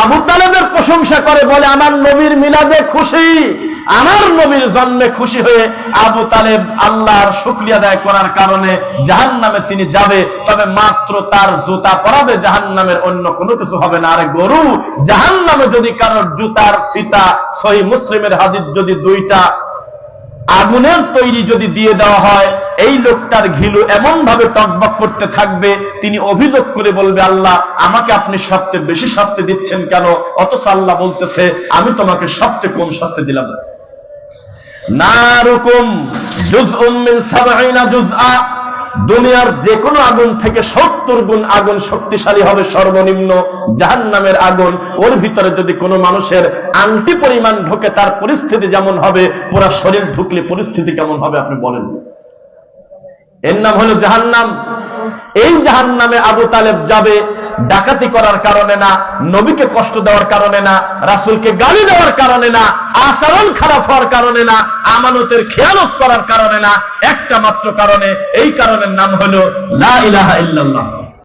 আবু তালেবের প্রশংসা করে, বলে আমার নবীর মিলাদে খুশি, আমার নবীর জন্মে খুশি হয়ে আবু তালেব আল্লাহর শুকরিয়া আদায় করার কারণে জাহান্নামে তিনি যাবে, তবে মাত্র তার জুতা পরাবে, জাহান্নামের অন্য কোনো কিছু হবে না। আরে গরু, জাহান্নামে যদি কারোর জুতার ফিতা, সহিহ মুসলিমের হাদিস, যদি দুইটা আগুনের তৈরি যদি দিয়ে দেওয়া হয়, এই লোকটার ঘিলু এমন ভাবে টকবক করতে থাকবে, তিনি অভিযোগ করে বলবে, আল্লাহ আমাকে আপনি সবচেয়ে বেশি শাস্তি দিচ্ছেন কেন? অথচ আল্লাহ বলতেছে আমি তোমাকে সবচেয়ে কম শাস্তি দিলাম। নারুকুম জুজউম মিন ৭০ জুজআ, দুনিয়ার যে কোনো আগুন থেকে ৭০ গুণ আগুন শক্তিশালী হবে সর্বনিম্ন। জাহান্নামের আগুন, ওর ভিতরে যদি কোনো মানুষের আংটি পরিমাণ ঢোকে, তার পরিস্থিতি যেমন হবে, পুরা শরীর ঢুকলে পরিস্থিতি কেমন হবে আপনি বলেন। এর নাম হলো জাহান্নাম। এই জাহান্নামে আবু তালেব যাবে ডাকাতি করার কারণে না, নবীকে কষ্ট দেওয়ার কারণে না, রাসূলকে গালি দেওয়ার কারণে না, আচরণ খারাপ হওয়ার কারণে না, আমানতের খেয়ানত করার কারণে না, একটা মাত্র কারণে। এই কারণের নাম হলো লা ইলাহা ইল্লাল্লাহ।